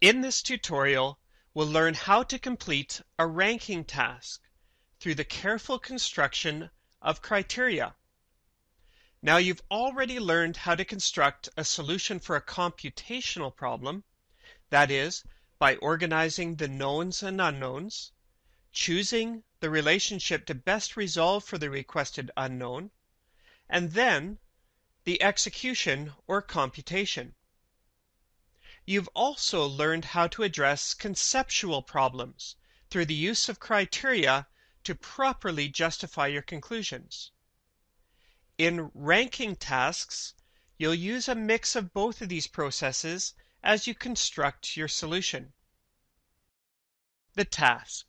In this tutorial, we'll learn how to complete a ranking task through the careful construction of criteria. Now you've already learned how to construct a solution for a computational problem, that is, by organizing the knowns and unknowns, choosing the relationship to best resolve for the requested unknown, and then the execution or computation. You've also learned how to address conceptual problems through the use of criteria to properly justify your conclusions. In ranking tasks, you'll use a mix of both of these processes as you construct your solution. The task.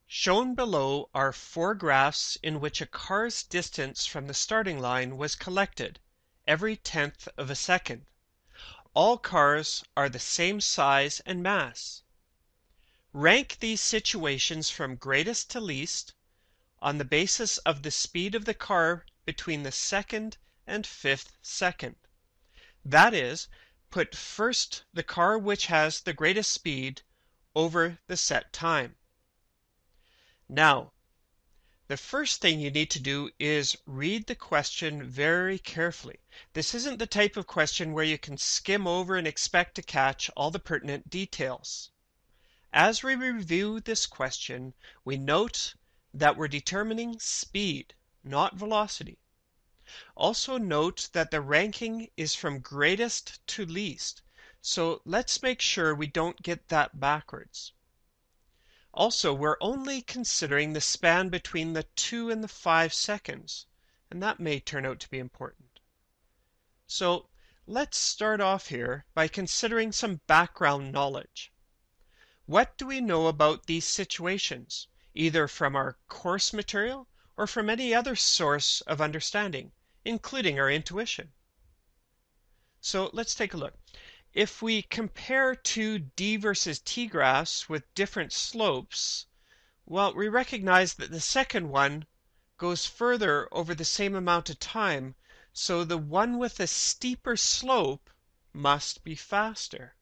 Shown below are 4 graphs in which a car's distance from the starting line was collected every 1/10 of a second. All cars are the same size and mass. Rank these situations from greatest to least on the basis of the speed of the car between the 2nd and 5th second. That is, put first the car which has the greatest speed over the set time. Now, the first thing you need to do is read the question very carefully. This isn't the type of question where you can skim over and expect to catch all the pertinent details. As we review this question, we note that we're determining speed, not velocity. Also note that the ranking is from greatest to least, so let's make sure we don't get that backwards. Also, we're only considering the span between the 2 and the 5 seconds, and that may turn out to be important. So let's start off here by considering some background knowledge. What do we know about these situations, either from our course material or from any other source of understanding, including our intuition? So let's take a look. If we compare two d versus t graphs with different slopes, well, we recognize that the second one goes further over the same amount of time, so the one with a steeper slope must be faster.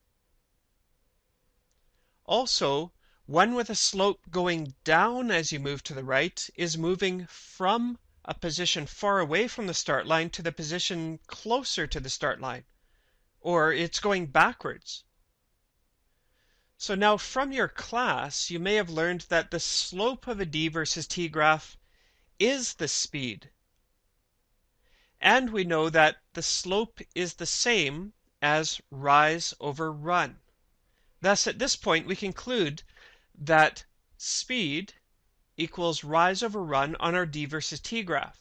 Also, one with a slope going down as you move to the right is moving from a position far away from the start line to the position closer to the start line, or it's going backwards. So now from your class, you may have learned that the slope of a d versus t graph is the speed. And we know that the slope is the same as rise over run. Thus, at this point, we conclude that speed equals rise over run on our d versus t graph.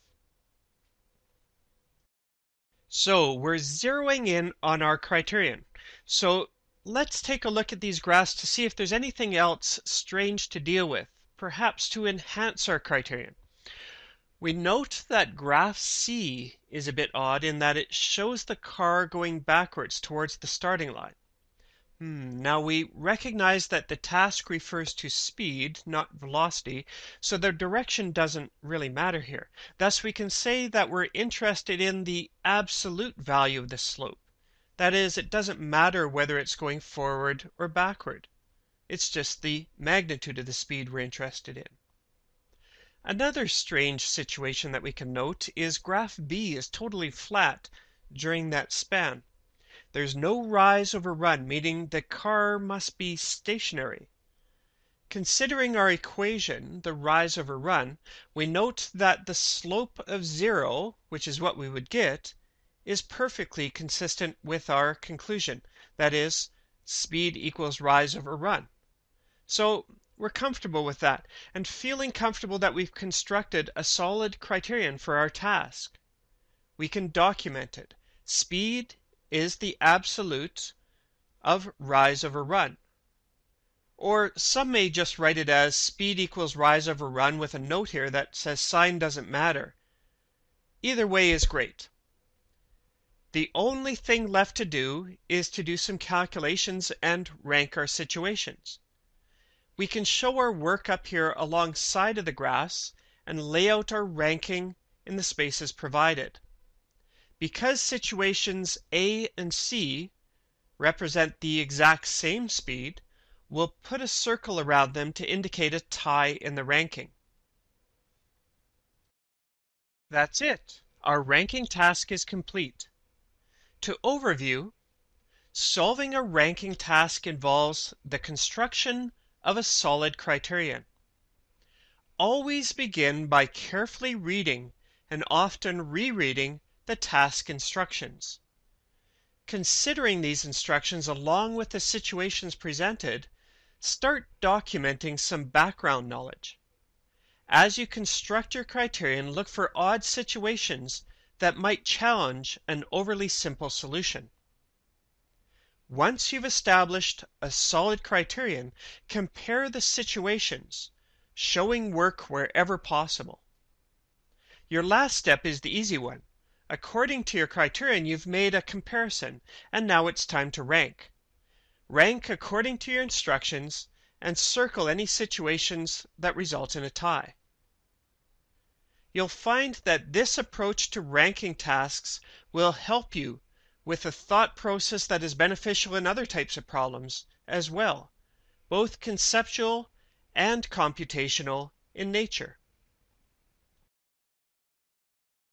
So we're zeroing in on our criterion. So let's take a look at these graphs to see if there's anything else strange to deal with, perhaps to enhance our criterion. We note that graph C is a bit odd in that it shows the car going backwards towards the starting line. Now we recognize that the task refers to speed, not velocity, so the direction doesn't really matter here. Thus we can say that we're interested in the absolute value of the slope. That is, it doesn't matter whether it's going forward or backward. It's just the magnitude of the speed we're interested in. Another strange situation that we can note is graph B is totally flat during that span. There's no rise over run, meaning the car must be stationary. Considering our equation, the rise over run, we note that the slope of 0, which is what we would get, is perfectly consistent with our conclusion. That is, speed equals rise over run. So we're comfortable with that, and feeling comfortable that we've constructed a solid criterion for our task. We can document it. Speed is the absolute of rise over run. Or some may just write it as speed equals rise over run with a note here that says sign doesn't matter. Either way is great. The only thing left to do is to do some calculations and rank our situations. We can show our work up here alongside of the graphs and lay out our ranking in the spaces provided. Because situations A and C represent the exact same speed, we'll put a circle around them to indicate a tie in the ranking. That's it. Our ranking task is complete. To overview, solving a ranking task involves the construction of a solid criterion. Always begin by carefully reading and often rereading the task instructions. Considering these instructions along with the situations presented, start documenting some background knowledge. As you construct your criterion, look for odd situations that might challenge an overly simple solution. Once you've established a solid criterion, compare the situations, showing work wherever possible. Your last step is the easy one. According to your criterion, you've made a comparison, and now it's time to rank. Rank according to your instructions and circle any situations that result in a tie. You'll find that this approach to ranking tasks will help you with a thought process that is beneficial in other types of problems as well, both conceptual and computational in nature.